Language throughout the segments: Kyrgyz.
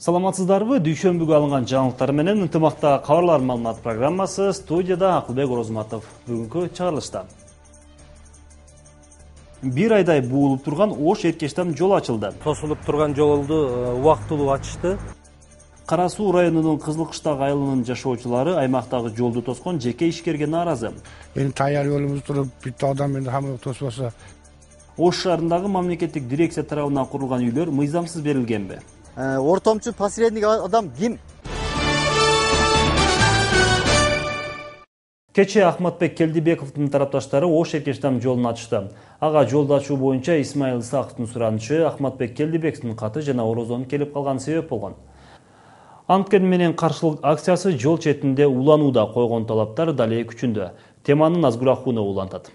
Саламатсыздарбы? Дүйшөмбүгө алынган жаңылыктар менен ынтымакта кабарлар маалымат программасы студияда Акылбек Орозматов. Бүгүнкү чыгарылышта. Бир айдай буулуп турган Ош Эркештам жол ачылды. Тосулуп турган жолду убактылуу ачышты. Кара Суу районунун Кызылкыштак айылынын жашоочулары аймактагы жолду тоскон жеке ишкерге нааразы. Эми таяр жолубуз туруп, бит адам менен хамы тосбосо. Ош шаарындагы мамлекеттик дирекция тарабынан курулган үйлөр мыйзамсыз берилгенби? Ортомчу посредник адам ким? Кече Ахматбек Келдибековдун тарапташтары Ош Эркештам жолун ачышты. Ага жолду ачуу боюнча Исмаил Исаковдун суранычы, Ахматбек Келдибековдун каты жана орозонун келип калган себеп болгон. Анткени менен каршылык акциясы жол четинде уланууда койгон талаптар дале күчүндө. Теманы Назгүл Ахунова улантат.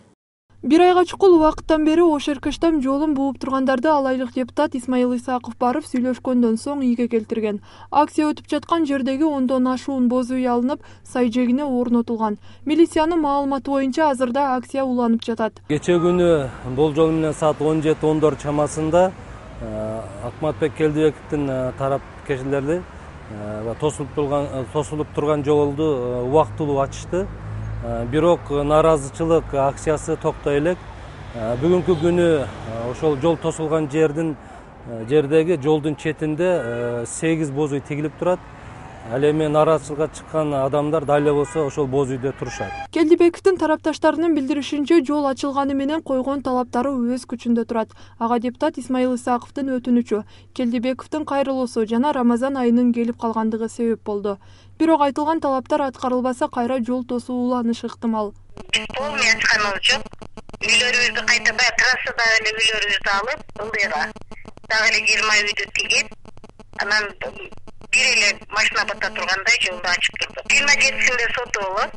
Бир айга чукул убакыттан бери Ош Эркештам жолун бууп тургандарды алайлык депутат Исмаил Исаков барып сүйлөшкөндөн соң ийге келтирген. Акция өтүп жаткан жердеги 10дон ашуун боз үй алынып, сай жегине орнотулган. Милициянын маалыматы боюнча азырда акция уланып жатат. Кече күнү болжол менен саат 17-14 чамасында Ахматбек Келдибековдун тарап кишилери тосулуп турган жолду убактылуу ачышты. Бирок нааразычылык акциясы токтой элек. Бүгүнкү күнү ошол жол тосулган жердеги жолдун четинде 8 боз үй тигилип турат. Ал эми нааразычылыкка чыккан адамдар дайла болсо ошол боз үйдө турушат. Келдибековдун тарапташтарынын билдиришинче, жол ачылганы менен койгон талаптары өз күчүндө турат. Ага депутат Исмаил Исаковдун өтүнүчү, Келдибековдун кайрылуусу жана Рамазан айынын келип калгандыгы себеп болду. Бирок айтылган талаптар аткарылбаса, кайра жол тосуу уланышы ыктымал. Полный ачканыбыз жок. Үйлөрүбүздү кайта баягы трассадагы эле үйлөрүбүздү алып, ылдыйга дагы эле 20 үйдү тигип, анан бир эле машина бата тургандай жолду ачып турду. 27-синде соту болот.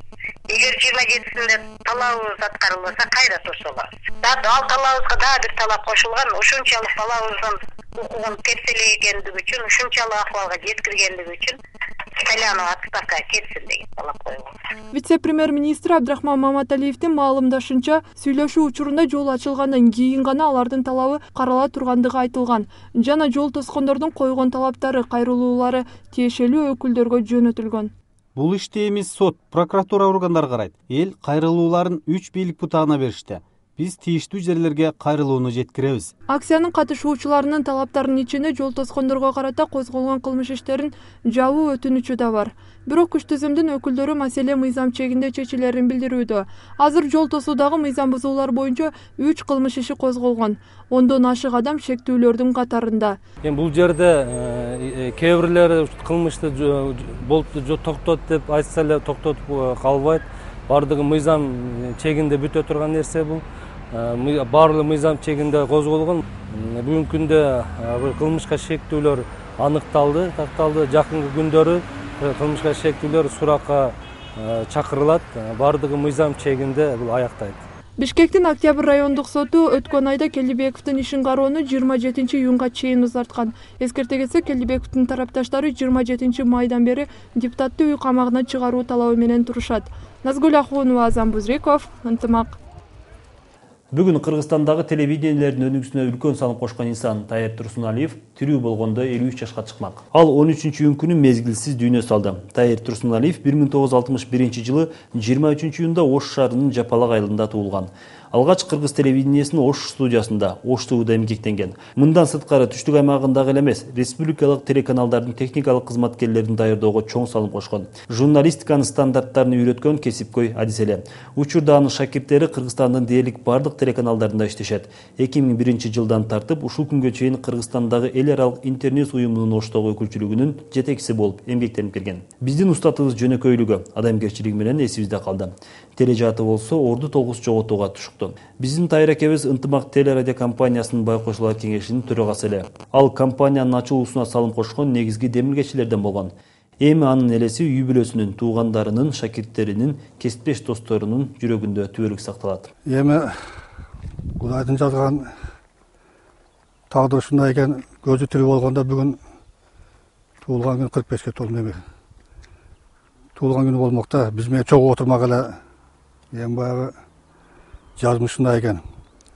Эгер 27-синде талабыбыз аткарылбаса, кайра тосулабыз. Ал талабыбызга дагы бир талап кошулган. Ушунчалык балабыздын укугун тепселегендиги үчүн, ушунчалык акыбалга жеткиргендиги үчүн Сталянова отставка кетсин деген талап коюлган. Вице-премьер-министр Абдрахман Маматалиевдин маалымдашынча, сүйлөшүү учурунда жол ачылгандан кийин гана алардын талабы карала тургандыгы айтылган. Жана жол тоскондордун койгон талаптары, кайрылуулары тиешелүү өкүлдөргө жөнөтүлгөн. Бул ишти эмес сот, прокуратура органдары карайт. Эл кайрылууларын 3 бийлик бутагына беришти. Биз тийиштүү жерлерге кайрылууну жеткиребиз. Акциянын катышуучуларынын талаптарынын ичинде жол тоскондорго карата козголгон кылмыш иштерин жабуу өтүнүчү да бар. Бирок күч түзүмдүн өкүлдөрү маселе мыйзам чегинде чечилерин билдирүүдө. Азыр жол тосуудагы мыйзам бузуулар боюнча 3 кылмыш иши козголгон. 10дон ашык адам шектүүлөрдүн катарында. Эми бул жерде кээ бирлери кылмышты болупту токтот деп айтса эле токтотуп калбайт. Бардыгы мыйзам чегинде бүтө турган нерсе бул. Барлыгы мыйзам чегинде козголгон. Бүгүнкү күндө кылмышка шектүүлөр аныкталды, такталды. Жакынкы күндөрү кылмышка шектүүлөр суракка чакырылат. Бардыгы мыйзам чегинде бул аяктайт. Бишкектин Октябрь райондук соту өткөн айда Келдибековдун ишин кароону 27-июнга чейин узарткан. Эскерте кетсек, Келдибековдун тарапташтары 27 майдан бери депутатты үй камагына чыгаруу талабы менен турушат. Назгүл Ахунова, Азам Бузриков, ынтымак. Бүгүн Кыргызстандагы телевидениелердин өнүгүүсүнө үлкөн салым кошкон инсан Тайыр Турсуналиев тирүү болгондо 53 жашка чыкмак. Ал 13-июнь күнү мезгилсиз дүйнө салды. Тайыр Турсуналиев 1961-жылы 23-июнда Ош шаарынын Жапалак айылында туулган. Алгач кыргыз телевидениесинин Ош студиясында, Ош ТВда эмгектенген. Мындан сырткары түштүк аймагындагы эле эмес, республикалык телеканалдардын техникалык кызматкерлерин даярдоого чоң салым кошкон. Журналистиканын стандарттарын үйрөткөн кесипкөй адис эле. Учурда анын шакирттери Кыргызстандын дээрлик бардык телеканалдарында иштешет. 2001-жылдан тартып ушул күнгө чейин Кыргызстандагы эл аралык интернет уюмунун Оштогу өкүлчүлүгүнүн жетекчиси болуп эмгектенип келген. Биздин устатыбыз жөнөкөйлүгү, адамгерчилиги менен эсибизде калды. Тележаты болсо орду толгус жоготууга тушукту. Биздин Тайыр экебиз ынтымак телерадио компаниясынын байкоочулар кеңешинин төрагасы эле. Ал компаниянын ачылуусуна салым кошкон негизги демилгечилерден болгон. Эми анын элеси үй бүлөсүнүн, туугандарынын, шакирттеринин, кесиптеш досторунун жүрөгүндө түбөлүк сакталат. Эми Кудайдын жазган тагдыр ушундай экен, көзү тирүү болгондо бүгүн туулган күнү 45-ке толдум эми. Туулган күнү болмокта, биз менен чогуу отурмак эле эми баягы жазмышында экен.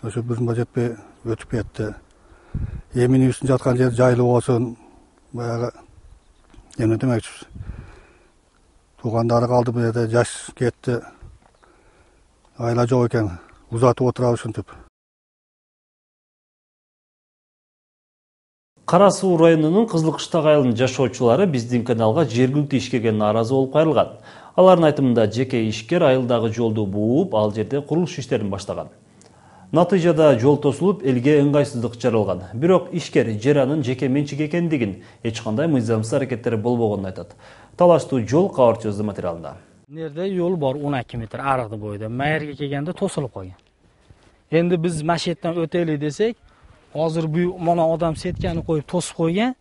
Ошо бүгүнгө жетпей өтүп кетти. Эминин үстүнө жаткан жер жайлуу болсун, баягы Emne demekçiz. Tuğanları kaldı bu yerde, yaş gitti. Ayla жоқ ekan, uzatıp otura ушинтип. Кара Суу районунун Кызылкыштак айылынын жашоочулары биздин каналга жергиликтүү ишкерге нааразы болуп кайрылган. Алардын айтымында жеке ишкер айылдагы жолду бууп, ал жерде курулуш иштерин баштаган. Натыйжада жол тосулуп, элге ыңгайсыздык жаралган. Бирок ишкер жер анын жеке менчиги экендигин, эч кандай мыйзамсыз аракеттери болбогонун айтат. Талаштуу жол кабарчыбыздын материалында. Nerede yol var 12 metre arıqdı boyda. Mayerga kelganda to'silib qolgan. Endi biz mashetdan o'taylik desek, hozir bu mana odam setkani qo'yib to'sib qo'ygan.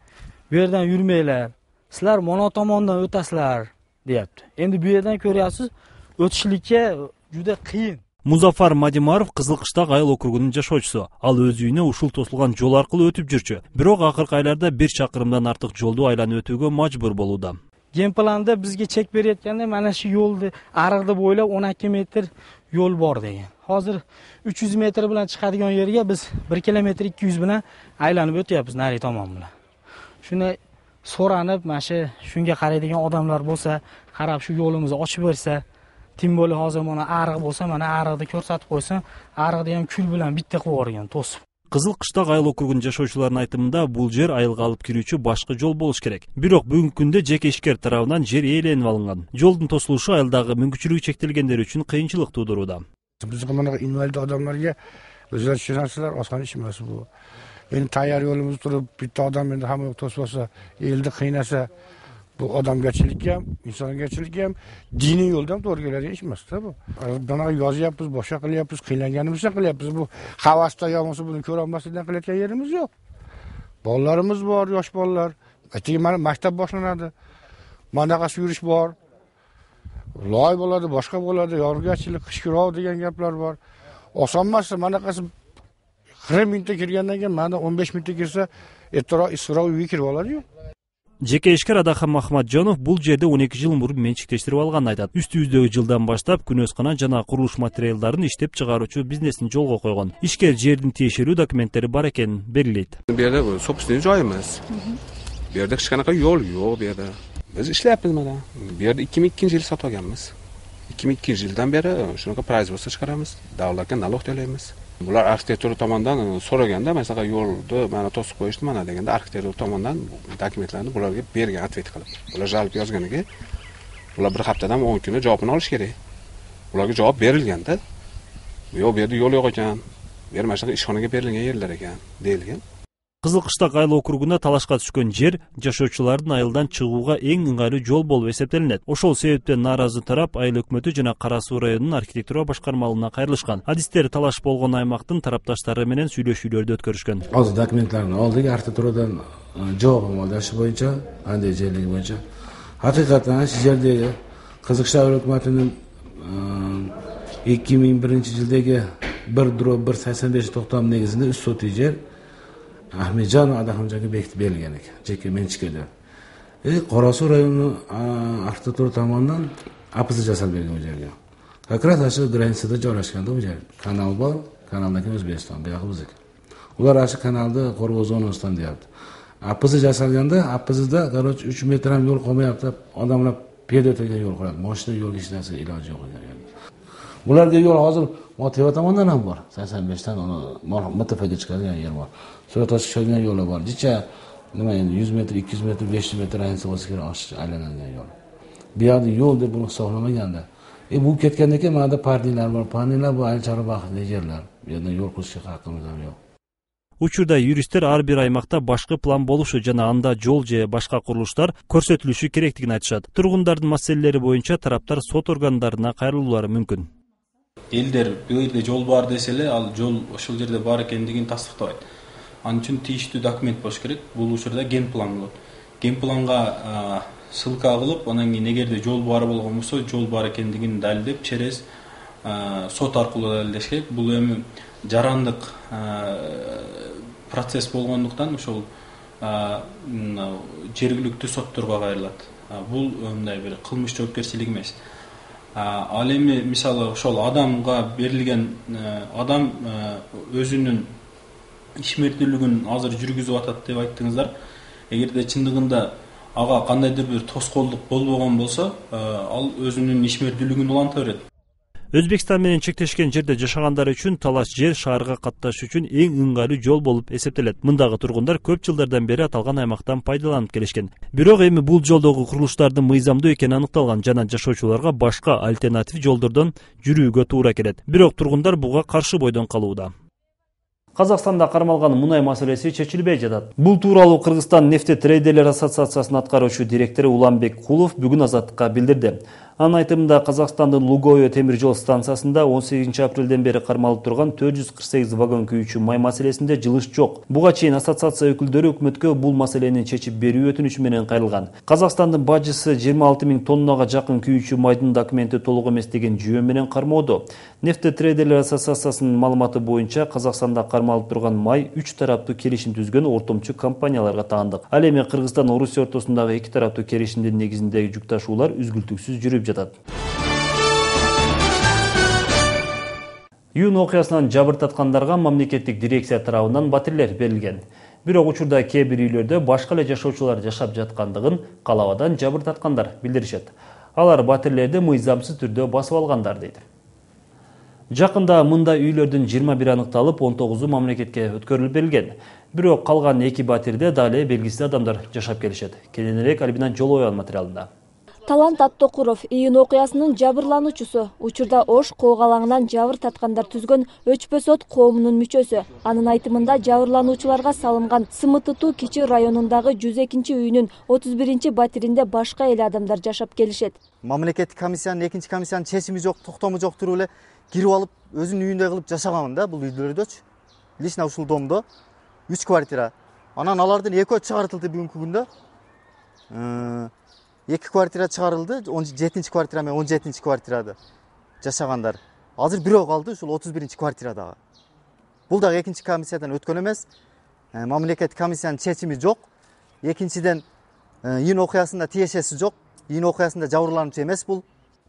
Bu yerdan yurmanglar. Sizlar mana tomondan o'tasizlar, deyapti. Endi bu yerdan ko'ryapsiz, o'tishlikka juda qiyin. Музафар Мадимаров Кызылкыштак айыл округунун жашоочусу. Ал өз үйүнө ушул тосулган жол аркылуу өтүп жүрчү. Бирок акыркы айларда 1 чакырымдан артык жолду айланып өтүүгө мажбур болууда. Genplanda bizga chek berayotganda mana shu yo'lni ariqda bo'ylab 12 metr yo'l bor degan. Hozir 300 metr bilan chiqadigan yerga biz 1 kilometr 200 bilan aylanib o'tyapmiz nari tomon bilan. Shuni so'ranib, mana shunga qaraydigan odamlar bo'lsa, qarab shu yo'limizni ochib bersa, tim bo'li hozir mana ariq bo'lsa, mana ariqni ko'rsatib qo'ysa, ariqda ham kul bilan bitta qilib yuborgan, to'sib. Кызылкыштак айыл округунун жашоочуларынын айтымында бул жер айылга алып кирүүчү башкы жол болуш керек. Бирок бүгүнкү күндө жеке ишкер тарабынан жер ээленип алынган. Жолдун тосулушу айылдагы мүмкүнчүлүгү чектелгендер үчүн кыйынчылык туудурууда. Bizga mana invalid odamlarga o'zlari tushunasizlar, oson ish emas bu. Endi tayyor yo'limiz turib, bitta odam endi hamma to'sib olsa, elni qiynasa, bu odamgarchilik ham, insongarchilik ham, diniy yo'ldan to'g'ri keladigan ish emas-da bu. Bana yozyapmiz, boshqa qilyapmiz, qiynalganimizdan qilyapmiz. Bu havasda yo'qsa buni ko'ra olmaslikdan qilayotgan yerimiz yo'q. Bolalarimiz bor, yosh bolalar. Aytaylik, mana maktab boshlanadi. Manaqasi yurish bor. Loy bo'ladi, boshqa bo'ladi, yorug'chilik, qishkirov degan gaplar bor. Oson emas, manaqasi 40 minutda kirgandan keyin mana 15 minutda kirsa, ertaroq isroq uyga kirib oladi-yu. Жеке ишкер Адахан Махматжанов бул жерде 12 жыл мурун менчиктештирип алганын айтат. Үстүбүздөгү жылдан баштап күнөскана жана курулуш материалдарын иштеп чыгаруучу бизнесин жолго койгон. Ишкер жердин тиешелүү документтери бар экенин белгилейт. Bu yerda собственный joyimiz. Bu yerda hech qanaqa yo'l yo'q bu yerda. Biz ishlayapmiz mana. Bu yerda 2002-yil sotib olganmiz. 2002-yildan beri shunaqa производство chiqaramiz. Davlatga налог to'laymiz. Bular arxitektura tomonidan so'raganda, masalan, yo'lni mana to'sib qo'yishdi mana deganda arxitektura tomonidan dokumentlarni bularga bergan atvet qilib. Ular jalb yozganiga ular bir haftadan 10 kunda javobini olish kerak. Ularga javob berilganda, yo'q bu yerda yo'l yo'q ekan. Bu yer mana shu ishxonaga berilgan yerlar ekan deyilgan. Кызылкыштак айыл округунда талашка түшкөн жер жашоочулардын айылдан чыгууга эң ыңгайлуу жол болуп эсептелинет. Ошол себептен нааразы тарап айыл өкмөтү жана Кара Суу районунун архитектура башкармалыгына кайрылышкан. Адистер талаш болгон аймактын тарапташтары менен сүйлөшүүлөрдү өткөрүшкөн. Азыр документлерин алдык, архитектурадан жообун алышы боюнча, андай жерлиги боюнча. Hakikaten şu жердеги Кызылкыштак өкмөтүнүн 2001-жылдагы 1/185 негизинде 3 сотый жер Ahmetcan Adahımcaki bekti belgen ekan, jeke menchiklar. Kara Suu rayonu arxitektura tomonidan apisi jasal bergan joyga. Как раз aşı granitsada joylashganda bu yer. Kanal bor, kanaldagi O'zbekiston, bu yoqi bizniki. Ular aşı kanalda qo'rg'ov zonasidan deyapti. Apisi jasalganda, apisida, короче, 3 metr ham yo'l qolmayapti. Odamlar piyoda o'tadigan yo'l qoladi. Mashina yo'lga hech narsa iloji yo'q ekan. Bularga yo'l hozir Motiva tomondan ham bor. 85dan uni Motivaga chiqadigan yer bor. Suratga chiqadigan yo'li bor. Jicha nima endi 100 metr, 200 metr, 500 metr aylansa bo'lsa kerak ochiq aylanadigan yo'l. Bu yerda yo'l deb buni hisoblamaganda, bu ketgandan keyin mana partiyalar bor. Partiyalar bu aychari baxtli yerlar. Bu yerda yo'l qurishga haqqimiz ham yo'q. Учурда юристтер ар бир аймакта башкы план болушу жана анда жол же башка курулуштар көрсөтүлүшү керектигин айтышат. Тургундардын маселелери боюнча тараптар сот органдарына кайрылуулары мүмкүн. Элдер бул жерде жол бар десе эле, ал жол ошол жерде бар экендигин тастыктабайт. Анын үчүн тийиштүү документ болуш керек. Бул учурда ген план болот. Ген планга ссылка кылып, анан кийин эгерде жол бар болгон болсо, жол бар экендигин далилдеп, через сот аркылуу далилдеш керек. Бул эми жарандык процесс болгондуктан ошол жергиликтүү сотторго кайрылат. Бул мындай бир кылмыш жоопкерчилиги эмес. Ал эми мисалы ошол адамга берилген адам өзүнүн ишмердүүлүгүн азыр жүргүзүп атат деп айттыңыздар. Эгерде чындыгында ага кандайдыр бир тоскоолдук болбогон болсо ал өзүнүн ишмердүүлүгүн уланта берет. Өзбекстан менен чектешкен жерде жашагандар үчүн талаш жер шаарга катташуу үчүн эң ыңгайлуу жол болуп эсептелет. Мындагы тургундар көп жылдардан бери аталган аймактан пайдаланып келишкен. Бирок эми бул жолдогу курулуштардын мыйзамдуу экени аныкталган жана жашоочуларга башка альтернатив жолдордон жүрүүгө туура келет. Бирок тургундар буга каршы бойдон калууда. Казакстанда кармалган мунай маселеси чечилбей жатат. Бул тууралуу Кыргызстан нефти трейдерлер ассоциациясынын аткаруучу директору Уланбек Кулов бүгүн Азаттыкка билдирди. Анын айтымында Казакстандын Лугое темир жол станциясында 18 апрелден бери кармалып турган 448 вагон күйүүчү май маселесинде жылыш жок. Буга чейин ассоциация өкүлдөрү өкмөткө бул маселени чечип берүү өтүнүчү менен кайрылган. Казакстандын бажысы 26 000 тоннага жакын күйүүчү майдын документи толук эмес деген жүйө менен кармоодо. Нефти трейдерлер ассоциациясынын маалыматы боюнча Казакстанда кармалып турган май 3 тараптуу келишим түзгөн ортомчу компанияларга таандык. Ал эми Кыргызстан Орусия ортосундагы 2 тараптуу келишимдин негизинде жүк ташуулар үзгүлтүксүз жүрүп жатат. Июнь окуясынан жабыр таткандарга мамлекеттик дирекция тарабынан батирлер берилген. Бирок учурда кээ бир үйлөрдө башка эле жашоочулар жашап жаткандыгын калабадан жабыр таткандар билдиришет. Алар батирлерди мыйзамсыз түрдө басып алгандар дейт. Жакында мындай үйлөрдүн 21 аныкталып, 19-у мамлекетке өткөрүлүп берилген. Бирок калган 2 батирде дале белгисиз адамдар жашап келишет. Кененирээк Альбина Жолоеванын материалында. Талант Аттокуров июнь окуясынын жабырлануучусу. Учурда Ош коогалаңынан жабыр таткандар түзгөн Өчпө сот коомунун мүчөсү. Анын айтымында жабырлануучуларга салынган СМТТ Кичи районундагы 102 үйүнүн 31 батиринде башка эле адамдар жашап келишет. Мамлекеттик комиссиянын экинчи комиссиянын чечими жок, токтому жок туруп эле кирип алып өзүнүн үйүндө кылып жашагамын да бул үйлөрдөчү. Лично ушул домдо 3 квартира. Анан алардын экөө чыгартылды бүгүнкү күндө. 2 квартира чыгарылды, 17 квартира менен 17 квартирада жашагандар. Азыр бирөө калды, ушул 31 квартирадагы. Бул дагы экинчи комиссиядан өткөн эмес. Мамлекеттик комиссиянын чечими жок. Экинчиден июнь окуясында тиешеси жок. Июнь окуясында жабырлануучу эмес бул.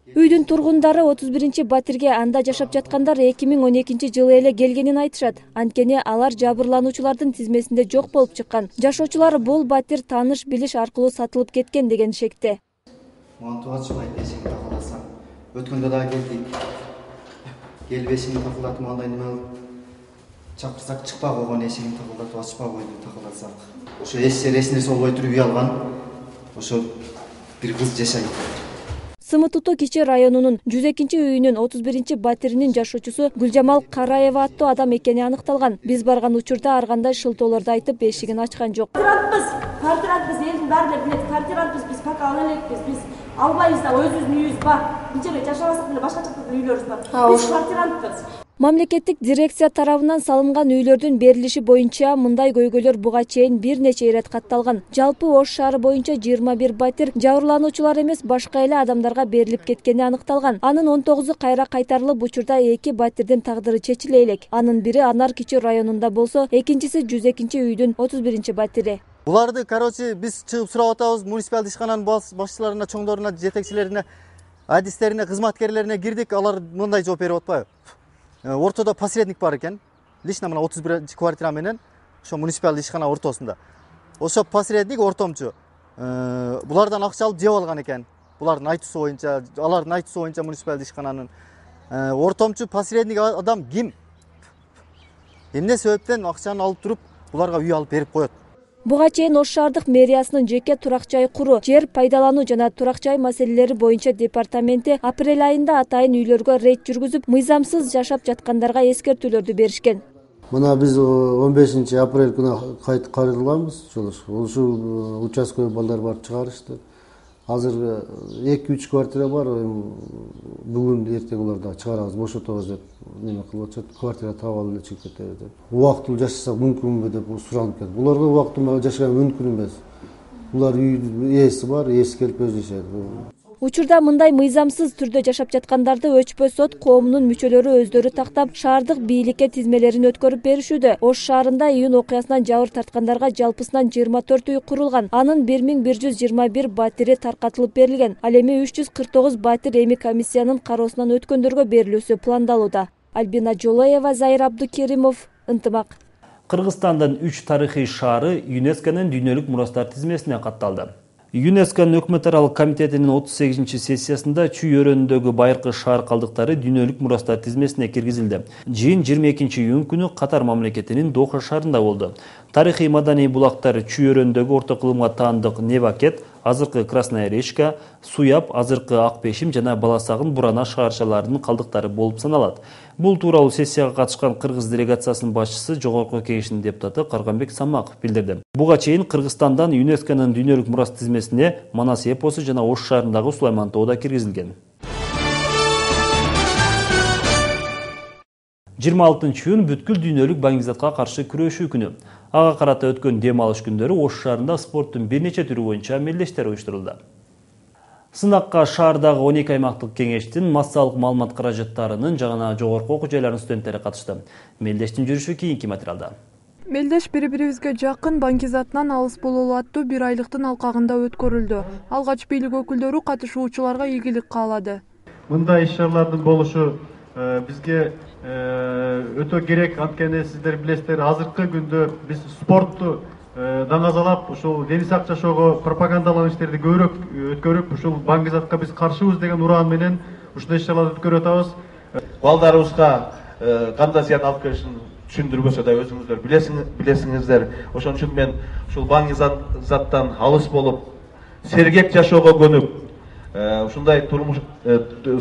Үйдүн тургундары 31 батирге анда жашап жаткандар 2012 жылы эле келгенин айтышат. Анткени алар жабырлануучулардын тизмесинде жок болуп чыккан. Жашоочулар бул батир тааныш билиш аркылуу сатылып кеткен деген шекте. Мантуга чыкпайт эсиңи такылдасаң. Өткөндө дагы келдик. Келип эсиңи такылдатып андай неме чакырсак чыкпай койгон эсигин такылдатып ачпай койду такылдасак. Ошо эсине болбой туруп үй алган. Ошо бир кыз жашайт. СМТТ Кичи районунун 102 үйүнүн 31 батиринин жашоочусу Гүлжамал Караева аттуу адам экени аныкталган. Биз барган учурда ар кандай шылтоолорду айтып эшигин ачкан жок. Квартирантпыз, элдин баары билет, квартирантпыз, биз пока ала элекпиз, биз албайбыз да, өзүбүздүн үйүбүз бар. Нече эле жашабасак деле башка жакта үйлөрүбүз бар. Биз квартирантпыз. Мамлекеттик дирекция тарабынан салынган үйлөрдүн берилиши боюнча мындай көйгөйлөр буга чейин бир нече ирет катталган. Жалпы Ош шаары боюнча 21 батир жабырлануучулар эмес башка эле адамдарга берилип кеткени аныкталган. Анын 19-у кайра кайтарылып, учурда 2 батирдин тагдыры чечиле элек. Анын бири Анар Кичи районунда болсо, экинчиси 102 үйдүн 31 батири. Буларды, биз чыгып сурап атабыз, муниципалдык ишкананын башчыларына, чоңдоруна, жетекчилерине, адистерине, кызматкерлерине кирдик, алар мындай жооп берип атпайбы. Ортодо посредник бар экен. Лично мына 31 квартира менен ошо муниципалдык ишкана ортосунда. Ошо посредник ортомчу. Булардан акча алып жеп алган экен. Булардын айтуусу боюнча, алардын айтуусу боюнча муниципалдык ишкананын ортомчу посредник адам ким? Эмне себептен акчаны алып туруп буларга үй алып берип коет? Буга чейин Ош шаардык мэриясынын жеке турак жай куруу, жер пайдалануу жана турак жай маселелери боюнча департаменти апрель айында атайын үйлөргө рейд жүргүзүп, мыйзамсыз жашап жаткандарга эскертүүлөрдү беришкен. Мына биз 15 апрель күнү кайрылганбыз. Ушул участкой балдар барып чыгарышты. Азыр 2-3 квартира бар. Бүгүн эртең уларды чыгарабыз, бошотобуз деп неме кылып атышат. Квартира таап алып эле чыгып кетебиз деп. Убактылуу жашасак мүмкүнбү деп суранып келди. Буларга убактылуу жашаган мүмкүн эмес. Булар үй ээси бар, ээси келип өзү жашайт. Учурда мындай мыйзамсыз түрдө жашап жаткандарды Өчпө сот коомунун мүчөлөрү өздөрү тактап, шаардык бийликке тизмелерин өткөрүп беришүүдө. Ош шаарында июнь окуясынан жабыр тарткандарга жалпысынан 24 үй курулган. Анын 1121 батири таркатылып берилген. Ал эми 349 батир эми комиссиянын кароосунан өткөндөргө берилүүсү пландалууда. Альбина Жолоева, Зайыр Абдукеримов, Ынтымак. Кыргызстандын 3 тарыхый шаары ЮНЕСКОнун дүйнөлүк мурастар тизмесине катталды. ЮНЕСКОнун өкмөт аралык комитетинин 38-сессиясында Чүй өрөөнүндөгү байыркы шаар калдыктары дүйнөлүк мурастар тизмесине киргизилди. Жыйын 22-июнь күнү Катар мамлекетинин Доха шаарында болду. Тарыхый маданий булактар Чүй өрөөнүндөгү орто кылымга таандык Невакет, азыркы Красная речка, Суяб, азыркы Ак Пешим жана Баласагын Бурана шаарчаларынын калдыктары болуп саналат. Бул тууралуу сессияга катышкан Кыргыз делегациясынын башчысы Жогорку Кеңештин депутаты Карганбек Самаков билдирди. Буга чейин Кыргызстандан ЮНЕСКонун дүйнөлүк мурас тизмесине Манас эпосу жана Ош шаарындагы Сулайман тоо да киргизилген. 26-июнь бүткүл дүйнөлүк баңгизатка каршы күрөшүү күнү. Ага карата өткөн дем алыш күндөрү Ош шаарында спорттун бир нече түрү боюнча мелдештер уюштурулду. Сынакка шаардагы 12 аймактык кеңештин массалык маалымат каражаттарынын жана жогорку окуу жайларынын студенттери катышты. Мелдештин жүрүшү кийинки материалда. Мелдеш бири-бирибизге жакын баңгизатынан алыс бололу аттуу бир айлыктын алкагында өткөрүлдү. Алгач бийлик өкүлдөрү катышуучуларга ийгилик каалады. Мындай иш-чаралардын болушу бизге өтө керек. Анткени сиздер билесиздер, азыркы күндө биз спортту даңазалап, ушул дени сак жашоого пропагандалаан иштерди көбүрөөк өткөрүп, ушул баңгизатка биз каршыбыз деген ураан менен ушундай иш-чараларды өткөрүп атабыз. Балдарыбызга кандай зыян алып келишин түшүндүрбөсө да өзүңүздөр билесиңиздер. Ошон үчүн мен ушул баңгизаттан алыс болуп, сергек жашоого көнүп, ушундай турмуш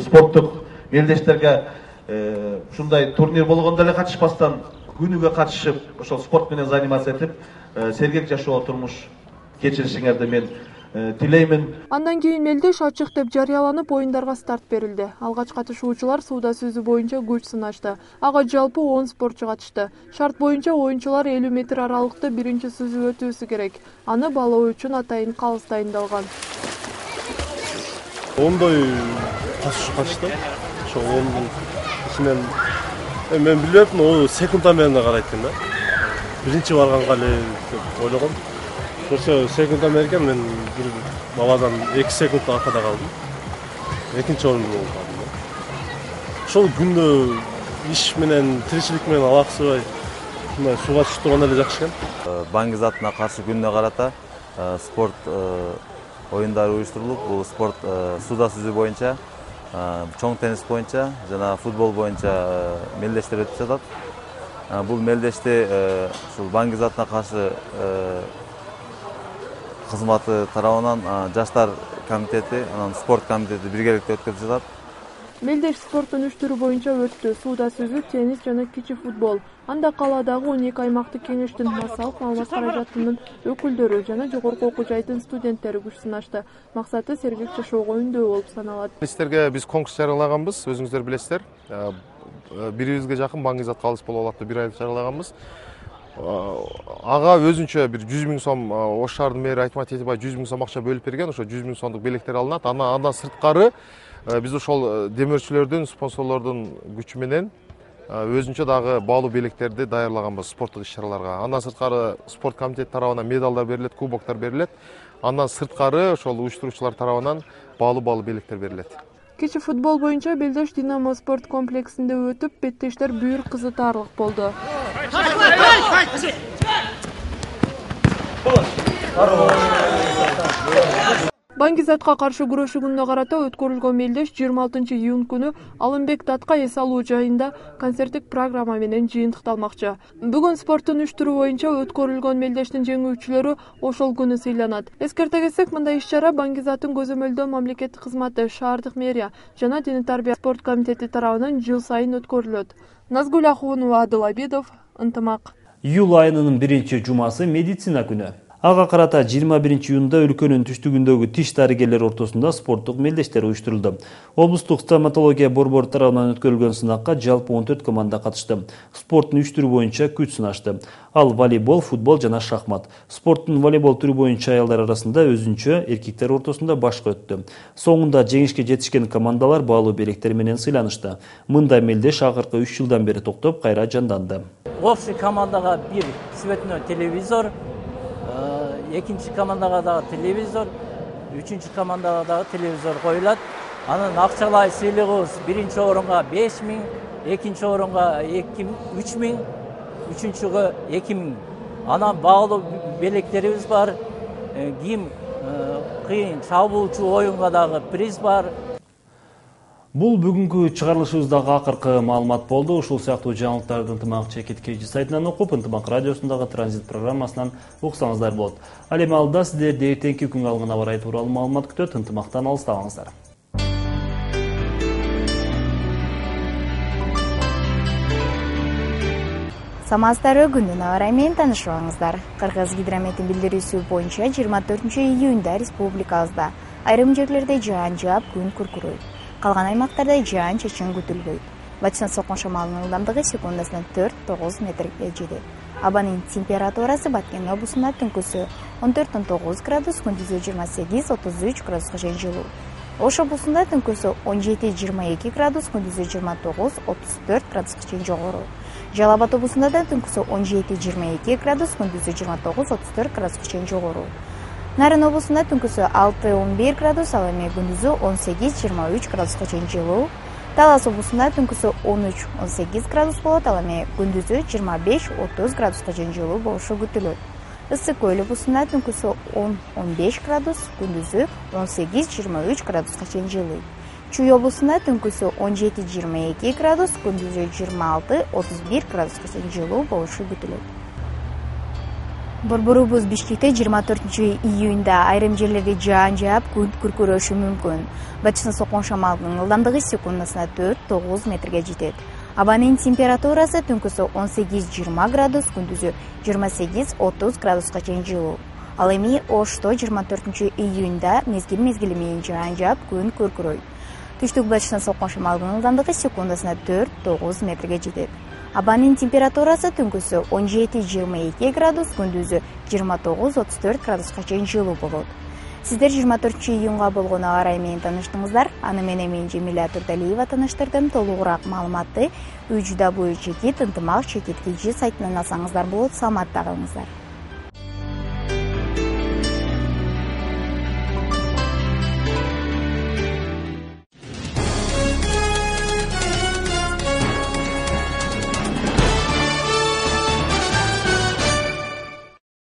спорттук мелдештерге ушундай турнир болгондо эле катышпастан күнүгө катышып, ошол спорт менен заниматься этип, сергек жашоо турмуш кечиришиңерди мен тилеймин. Андан кийин мелдеш ачык деп жарыяланып, оюндарга старт берилди. Алгач катышуучулар сууда сүзүү боюнча күч сынашты. Ага жалпы 10 спортчу катышты. Шарт боюнча оюнчулар 50 метр аралыкта биринчи сүзүп өтүүсү керек. Аны баалоо үчүн атайын калыс дайындалган. 10дай катышуучу катышты. Ошо 10дун ичинен мен билбептим, ол секундта менен карайт экен да. Биринчи барганга эле деп ойлогом. Ошо секундта менен экен, мен бир бабадан 2 секунд аркада калдым. Экинчи орунду болдум. Ошол күндө иш менен, тиричилик менен алаксыбай, мына сууга түшүп турганда эле жакшы экен. Баңгизатына каршы күнүнө карата спорт оюндары уюштурулуп, бул спорт сууда сүзүү боюнча, чоң теннис боюнча жана футбол боюнча мелдештер өтүп жатат. Бул мелдешти ушул баңгизатына каршы кызматы тарабынан жаштар комитети, анан спорт комитети биргеликте өткөрүп жатат. Мелдеш спорттун 3 түрү боюнча өттү: сууда сүзүү, теннис жана кичи футбол. Анда калаадагы 12 аймактык кеңештин массалык маалымат каражатынын өкүлдөрү жана жогорку окуу жайдын студенттери күч сынашты. Максаты сергек жашоого үндөө болуп саналат. Сиздерге биз конкурс жарыялаганбыз, өзүңүздөр билесиздер. Бирибизге жакын баңгизатка алыс бололу аттуу бир айлык жарыялаганбыз. Ага өзүнчө бир 100 000 сом Ош шаарынын мэри Айтмат Этибай 100 000 сом акча бөлүп берген. Ошо 100 000 сомдук белектер алынат. Андан сырткары биз ошол демөөрчүлөрдүн, спонсорлордун күчү менен өзүнчө дагы баалуу белектерди даярлаганбыз спорттук иш-чараларга. Андан сырткары спорт комитети тарабынан медалдар берилет, кубоктор берилет. Андан сырткары ошол уюштуруучулар тарабынан баалуу белектер берилет. Кичи футбол боюнча Белдеш Динамо спорт комплексинде өтүп, беттештер бүйүр кызытаарлык болду. Баңгизатка каршы күрөшүү күнүнө карата өткөрүлгөн мелдеш 26-июнь күнү Алымбек Датка эс алуу жайында концерттик программа менен жыйынтыкталмакчы. Бүгүн спорттун 3 түрү боюнча өткөрүлгөн мелдештин жеңүүчүлөрү ошол күнү сыйланат. Эскерте кетсек, мындай иш-чара Баңгизаттын көзөмөлдөө мамлекеттик кызматы, шаардык мэрия жана Дене тарбия спорт комитети тарабынан жыл сайын өткөрүлөт. Назгүл Ахунова, Адыл Абидов, Ынтымак. Июль айынын 1-жумасы медицина күнү. Ага карата 21-июнда өлкөнүн түштүгүндөгү тиш дарыгерлери ортосунда спорттук мелдештер уюштурулду. Облустук стоматология борбору тарабынан өткөрүлгөн сынакка жалпы 14 команда катышты. Спорттун 3 түрү боюнча күч сынашты. Ал волейбол, футбол жана шахмат. Спорттун волейбол түрү боюнча аялдар арасында өзүнчө, эркектер ортосунда башка өттү. Соңунда жеңишке жетишкен командалар баалуу белектер менен сыйланышты. Мындай мелдеш акыркы 3 жылдан бери токтоп кайра жанданды. Общий командага бир цветной телевизор, экинчи командага дагы телевизор, үчүнчү командага дагы телевизор коюлат. Анын акчалай сыйлыгыбыз биринчи орунга 5000, экинчи орунга 3000, үчүнчүгө 2000. Анан баалуу белектерибиз бар, кийим кыйын чабуучу оюнга дагы приз бар. Бул бүгүнкү чыгарылышыбыздагы акыркы маалымат болду. Ушул сыяктуу жаңылыктарды Ынтымак ЧКТ сайтынан окуп, Ынтымак радиосундагы транзит программасынан уксаңыздар болот. Ал эми алда сиздерди эртеңки күнгө алган аба ырайы тууралуу маалымат күтөт. Ынтымактан алыстабаңыздар. Самастары күндүн аба ырайы менен таанышыбаңыздар. Кыргыз гидрометтин билдирүүсү боюнча 24-июнда республикабызда айрым жерлерде жаан жаап, күн күркүрөйт. Калган аймактарда жаан чечен күтүлбөйт. Батыштан соккон шамалдын ылдамдыгы секундасына 4-9 метрге жетет. Абанын температурасы Баткен облусунда түнкүсү 14-9 градус, күндүзү 28-33 градуска чейин жылуу. Ош облусунда түнкүсү 17-22 градус, күндүзү 29-34 градуска чейин жогору. Жалал Абад облусунда да түнкүсү 17-22 градус, күндүзү 29-34 градуска чейин жогору. Нарын облусунда түнкүсү 6-11 градус, ал эми күндүзү 18-23 градуска чейин жылуу. Талас облусунда түнкүсү 13-18 градус болот, ал эми күндүзү 25-30 градуска чейин жылуу болушу күтүлөт. Ысык көл облусунда түнкүсү 10-15 градус, күндүзү 18-23 градуска чейин жылуу. Чүй облусунда түнкүсү 17-22 градус, күндүзү 26-31 градуска чейин жылуу болушу күтүлөт. Борборубуз Бишкекте 24-июнда айрым жерлерде жаан жаап, күн күркүрөшү мүмкүн. Батыштан соккон шамалдын ылдамдыгы секундасына 4-9 метрге жетет. Абанын температурасы түнкүсү 18-20 градус, күндүзү 28-30 градуска чейин жылуу. Ал эми Ошто 24-июнда мезгил менен жаан жаап, күн күркүрөйт. Түштүк батыштан соккон шамалдын ылдамдыгы секундасына 4-9 метрге жетет. Абанын температурасы түнкүсү 17-22 градус, күндүзү 29-34 градуска чейин жылуу болот. Сиздер 24-июнга болгон аба ырайы менен тааныштыңыздар. Аны менен мен Жемила Турдалиева тааныштырдым. Толугураак маалыматты ÜÇ Ынтымак ЧКТ сайтынан алсаңыздар болот. Саламатта калыңыздар.